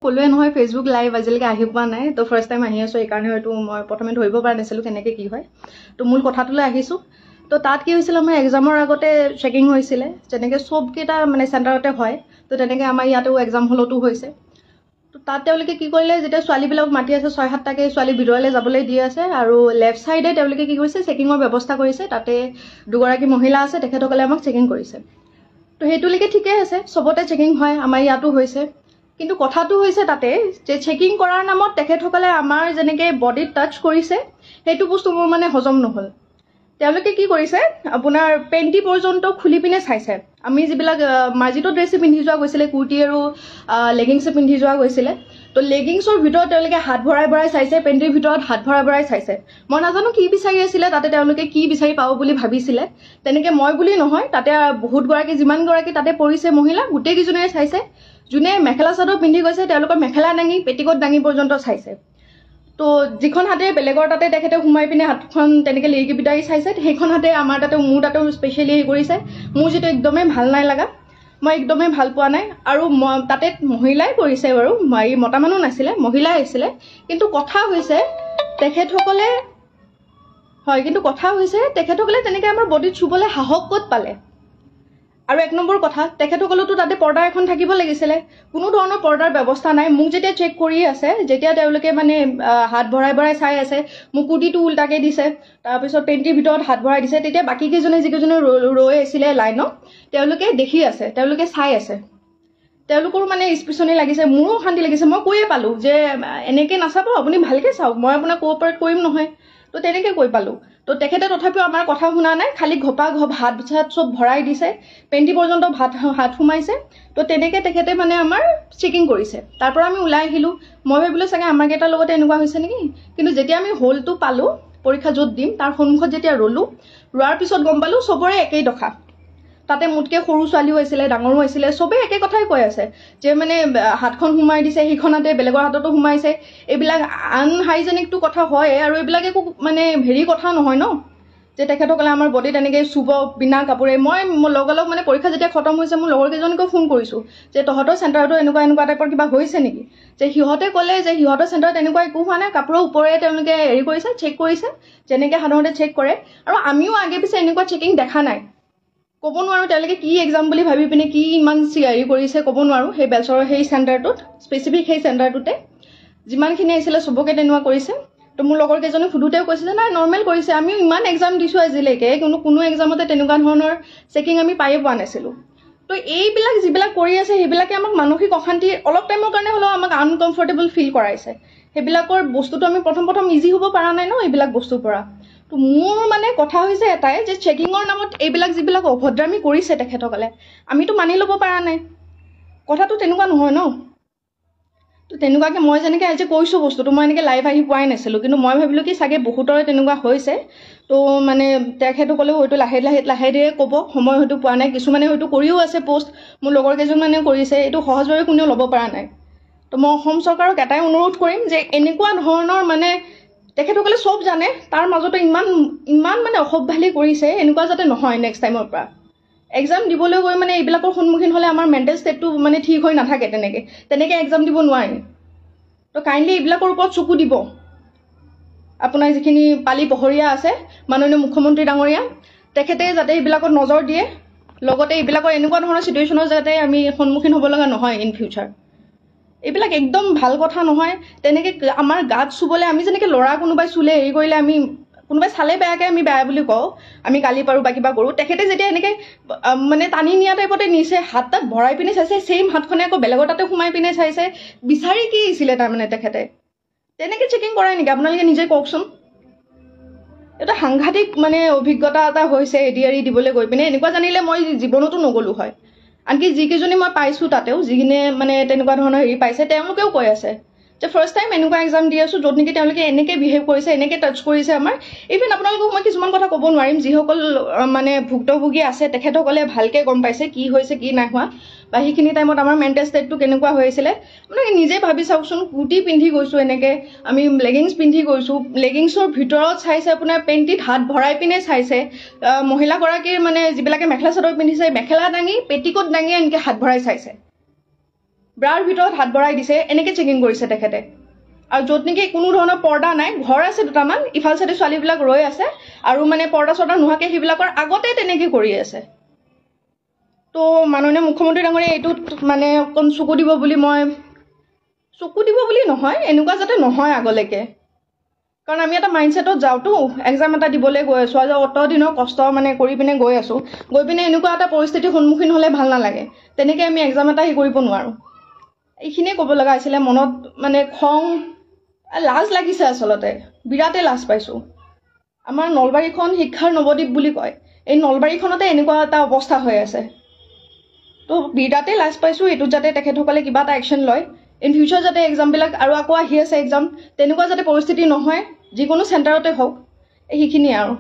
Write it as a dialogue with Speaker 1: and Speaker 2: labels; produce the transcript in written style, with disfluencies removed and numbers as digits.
Speaker 1: কলোৱে নহয় Facebook live আজিলৈকে আহি পোৱা নাই তো ফাৰ্ষ্ট টাইম আহি আছোঁ এইকাৰণে হয়তো মই প্ৰথমে ধৰিব পৰা নাছিলোঁ কেনেকৈ কি হয় তো মূল কথাটোলৈ আহিছোঁ তো তাত কি হৈছিলে আমাৰ এক্সামৰ আগতে চেকিং হৈছিলে যেনেকৈ চবকেইটা মানে চেণ্টাৰতে হয় তো তেনেকৈ আমাৰ ইয়াতেও এক্সাম হলতো হৈছে তো তাত তেওঁলোকে কি কৰিলে যেতিয়া ছোৱালীবিলাক মাতি আছে 6-7টাকৈ ছোৱালী ভিতৰলৈ যাবলৈ দি আছে আৰু লেফ্ট ছাইডে তেওঁলোকে কি কৰিছে চেকিঙৰ ব্যৱস্থা কৰিছে তাতে দুগৰাকী মহিলা আছে তেখেতসকলে আমাক চেকিং কৰিছে তো সেইটোলৈকে ঠিকেই আছে চবতে চেকিং হয় আমাৰ ইয়াতো হৈছে কিন্তু কথাটো হৈছে তাতে যে চেকিং কৰাৰ নামত তেখেতসকলে আমাৰ যেনেকৈ বডিত টাচ কৰিছে সেইটো বস্তু মোৰ মানে হজম নহ'ল তেওঁলোকে কি কৰিছে আপোনাৰ পেণ্টি পৰ্যন্ত খুলি পিনে চাইছে আমি যিবিলাক মাৰ্জিত ড্ৰেছে পিন্ধি যোৱা গৈছিলে কুৰ্তি আৰু লেগিংছে পিন্ধি যোৱা গৈছিলে তো লেগিংছৰ ভিতৰত তেওঁলোকে হাত ভৰাই ভৰাই চাইছে পেণ্টিৰ ভিতৰত হাত ভৰাই ভৰাই চাইছে মই নাজানো কি বিচাৰি আছিলে তাতে তেওঁলোকে কি বিচাৰি পাব বুলি ভাবিছিলে তেনেকৈ মই বুলি নহয় তাতে বহুতগৰাকী যিমানগৰাকী তাতে পৰিছে মহিলা গোটেইকেইজনীয়ে চাইছে যোনে মেখেলা চাদৰ পিন্ধি গৈছে তেওঁলোকৰ মেখেলা দাঙি পেটিকোট দাঙি পৰ্যন্ত চাইছে তো যিখন হাতে বেলেগৰ তাতে তেখেতে সোমাই পিনে হাতখন তেনেকৈ লিৰিকি বিদাৰি চাইছে সেইখন হাতে আমাৰ তাতে মোৰ তাতেও স্পেচিয়েলি হেৰি কৰিছে মোৰ যিটো একদমেই ভাল নাই লগা মই একদমেই ভাল পোৱা নাই আৰু তাতে মহিলাই কৰিছে বাৰু এই মতা মানুহ নাছিলে মহিলাই আহিছিলে কিন্তু কথা হৈছে তেখেতসকলে তেনেকৈ আমাৰ বডিত চুবলৈ সাহস ক'ত পালে আৰু এক নম্বৰ কথা তেখেতসকলেতো তাতে পৰ্দা এখন থাকিব লাগিছিলে কোনো ধৰণৰ পৰ্দাৰ ব্যৱস্থা নাই মোক যেতিয়া চেক কৰি আছে যেতিয়া তেওঁলোকে মানে হাত ভৰাই ভৰাই চাই আছে মোক কুৰ্তিটো উল্টাকৈ দিছে তাৰপিছত পেণ্টিৰ ভিতৰত হাত ভৰাই দিছে তেতিয়া বাকীকেইজনে যিকেইজনে ৰৈ আছিলে লাইনত তেওঁলোকে দেখি আছে তেওঁলোকে চাই আছে তেওঁলোকৰো মানে স্পেচনি লাগিছে মোৰো শান্তি লাগিছে মই কৈয়ে পালোঁ যে এনেকৈ নাচাব আপুনি ভালকৈ চাওক মই আপোনাক কোঅপাৰেট কৰিম নহয় তো তেনেকৈ কৈ পালোঁ তো তেখেতে তথাপিও আমাৰ কথা শুনা নাই খালি ঘপা হাত চাত চব ভৰাই দিছে পেণ্টি পৰ্যন্ত হাত সোমাইছে তো তেনেকৈ তেখেতে মানে আমাৰ চেকিং কৰিছে তাৰ পৰা আমি ওলাই আহিলোঁ মই ভাবিলোঁ চাগে আমাৰ কেইটাৰ লগতে এনেকুৱা হৈছে নেকি কিন্তু যেতিয়া আমি হলটো পালোঁ পৰীক্ষা য'ত দিম তাৰ সন্মুখত যেতিয়া ৰ'লোঁ ৰোৱাৰ পিছত গম পালোঁ চবৰে একেই দশা তাতে মোতকৈ সৰু ছোৱালীও আছিলে ডাঙৰো আছিলে চবেই একে কথাই কৈ আছে যে মানে হাতখন সোমাই দিছে সেইখনতে বেলেগৰ হাততো সোমাইছে এইবিলাক আনহাইজেনিকটো কথা হয় আৰু এইবিলাক একো মানে হেৰি কথা নহয় ন যে তেখেতসকলে আমাৰ বডিত এনেকৈ চুব বিনা কাপোৰে মই লগালগ মানে পৰীক্ষা যেতিয়া খতম হৈছে মোৰ লগৰকেইজনীকো ফোন কৰিছোঁ যে তহঁতৰ চেণ্টাৰতো এনেকুৱা টাইপৰ কিবা হৈছে নেকি যে সিহঁতে ক'লে যে সিহঁতৰ চেণ্টাৰত এনেকুৱা একো হোৱা নাই কাপোৰৰ ওপৰে তেওঁলোকে হেৰি কৰিছে চেক কৰিছে যেনেকৈ সাধাৰণতে চেক কৰে আৰু আমিও আগে পিছে এনেকুৱা চেকিং দেখা নাই ক'ব নোৱাৰোঁ তেওঁলোকে কি এক্সাম বুলি ভাবি পিনে কি ইমান হেৰি কৰিছে ক'ব নোৱাৰোঁ সেই বেলচৰৰ সেই চেণ্টাৰটোত স্পেচিফিক সেই চেণ্টাৰটোতে যিমানখিনি আহিছিলে চবকে তেনেকুৱা কৰিছে তো মোৰ লগৰকেইজনে সুধোতেও কৈছে যে নাই নৰ্মেল কৰিছে আমিও ইমান এক্সাম দিছোঁ আজিলৈকে কোনো এক্সামতে তেনেকুৱা ধৰণৰ চেকিং আমি পায়ে পোৱা নাছিলোঁ তো এইবিলাক যিবিলাক কৰি আছে সেইবিলাকে আমাক মানসিক অশান্তি অলপ টাইমৰ কাৰণে হ'লেও আমাক আনকমফৰ্টেবল ফিল কৰাইছে সেইবিলাকৰ বস্তুটো আমি প্ৰথম ইজি হ'ব পৰা নাই ন এইবিলাক বস্তুৰ পৰা তো মোৰ মানে কথা হৈছে এটাই যে চেকিঙৰ নামত এইবিলাক যিবিলাক অভদ্ৰামী কৰিছে তেখেতসকলে আমিতো মানি ল'ব পৰা নাই কথাটো তেনেকুৱা নহয় ন তো তেনেকুৱাকৈ মই যেনেকৈ আজি কৈছোঁ বস্তুটো মই এনেকৈ লাইভ আহি পোৱাই নাছিলোঁ কিন্তু মই ভাবিলোঁ কি চাগে বহুতৰে তেনেকুৱা হৈছে তো মানে তেখেতসকলেও হয়তো লাহে ধীৰে ক'ব সময় হয়তো পোৱা নাই কিছুমানে হয়তো কৰিও আছে পষ্ট মোৰ লগৰ কেইজনমানেও কৰিছে এইটো সহজভাৱে কোনেও ল'ব পৰা নাই তো মই অসম চৰকাৰক এটাই অনুৰোধ কৰিম যে এনেকুৱা ধৰণৰ মানে তেখেতসকলে চব জানে তাৰ মাজতে ইমান মানে অসভ্যালি কৰিছে এনেকুৱা যাতে নহয় নেক্সট টাইমৰ পৰা এক্সাম দিবলৈ গৈ মানে এইবিলাকৰ সন্মুখীন হ'লে আমাৰ মেণ্টেল ষ্টেটটো মানে ঠিক হৈ নাথাকে তেনেকৈ এক্সাম দিব নোৱাৰি তো কাইণ্ডলি এইবিলাকৰ ওপৰত চকু দিব আপোনাৰ যিখিনি পালি পহৰীয়া আছে মাননীয় মুখ্যমন্ত্ৰী ডাঙৰীয়া তেখেতে যাতে এইবিলাকত নজৰ দিয়ে লগতে এইবিলাকৰ এনেকুৱা ধৰণৰ চিটুৱেশ্যনৰ যাতে আমি সন্মুখীন হ'ব লগা নহয় ইন ফিউচাৰ এইবিলাক একদম ভাল কথা নহয় তেনেকৈ আমাৰ গাত চুবলৈ আমি যেনেকৈ ল'ৰা কোনোবাই চুলে হেৰি কৰিলে আমি কোনোবাই চালে বেয়াকৈ আমি বেয়া বুলি কওঁ আমি গালি পাৰোঁ বা কিবা কৰোঁ তেখেতে যেতিয়া এনেকৈ মানে টানি নিয়া টাইপতে নিছে হাত তাত ভৰাই পিনে চাইছে ছেইম হাতখনে আকৌ বেলেগৰ তাতে সোমাই পিনে চাইছে বিচাৰি কি আহিছিলে তাৰমানে তেখেতে তেনেকৈ চেকিং কৰাই নেকি আপোনালোকে নিজে কওকচোন এটা সাংঘাতিক মানে অভিজ্ঞতা এটা হৈছে এডিআৰি দিবলৈ গৈ পিনে এনেকুৱা জানিলে মই জীৱনতো নগ'লোঁ হয় আনকি যিকেইজনী মই পাইছোঁ তাতেও যিখিনিয়ে মানে তেনেকুৱা ধৰণৰ হেৰি পাইছে তেওঁলোকেও কৈ আছে যে ফাৰ্ষ্ট টাইম এনেকুৱা এক্সাম দি আছোঁ য'ত নেকি তেওঁলোকে এনেকৈ বিহেভ কৰিছে এনেকৈ টাচ কৰিছে আমাৰ ইভেন আপোনালোকক মই কিছুমান কথা ক'ব নোৱাৰিম যিসকল মানে ভুক্তভোগী আছে তেখেতসকলে ভালকৈ গম পাইছে কি হৈছে কি নাই হোৱা বা সেইখিনি টাইমত আমাৰ মেণ্টেল ষ্টেটটো কেনেকুৱা হৈ আছিলে আপোনালোকে নিজে ভাবি চাওকচোন কুৰ্তি পিন্ধি গৈছোঁ এনেকৈ আমি লেগিংছ পিন্ধি গৈছোঁ লেগিংছৰ ভিতৰত চাইছে আপোনাৰ পেণ্টিত হাত ভৰাই পিনে চাইছে মহিলাগৰাকীৰ মানে যিবিলাকে মেখেলা চাদৰ পিন্ধিছে মেখেলা দাঙি পেটিকোট দাঙি এনেকৈ হাত ভৰাই চাইছে ব্ৰাৰ ভিতৰত হাত ভৰাই দিছে, এনেকৈ চেকিং কৰিছে তেখেতে। আৰু য'ত নেকি কোনো ধৰণৰ পৰ্দা নাই, ঘৰ আছে দুটামান, ইফাল চাইডে ছোৱালীবিলাক ৰৈ আছে আৰু মানে পৰ্দা চৰ্দা নোহোৱাকৈ সেইবিলাকৰ আগতে তেনেকৈ কৰি আছে। তো মাননীয় মুখ্যমন্ত্ৰী ডাঙৰীয়া এইটোত মানে অকণ চকু দিব বুলি নহয়, এনেকুৱা যাতে নহয় আগলৈকে। কাৰণ আমি এটা মাইণ্ডছেটত যাওঁতো, এক্সাম এটা দিবলৈ গৈ আছোঁ আৰু অত দিনৰ কষ্ট মানে কৰি পিনে গৈ আছোঁ, গৈ পিনে এনেকুৱা এটা পৰিস্থিতিৰ সন্মুখীন হ'লে ভাল নালাগে। তেনেকৈ আমি এক্সাম এটা কৰিব নোৱাৰোঁ। এইখিনিয়ে ক'ব লগা হৈছিলে। মনত মানে খং, লাজ লাগিছে, আচলতে বিৰাটেই লাজ পাইছোঁ। আমাৰ নলবাৰীখন শিক্ষাৰ নৱদ্বীপ বুলি কয়, এই নলবাৰীখনতে এনেকুৱা এটা অৱস্থা হৈ আছে। তো বিৰাটেই লাজ পাইছোঁ। এইটোত যাতে তেখেতসকলে কিবা এটা একশ্যন লয়, ইন ফিউচাৰ যাতে এক্সামবিলাক আৰু আকৌ আহি আছে এক্সাম, তেনেকুৱা যাতে পৰিস্থিতি নহয়, যিকোনো চেণ্টাৰতে হওক। সেইখিনিয়ে আৰু।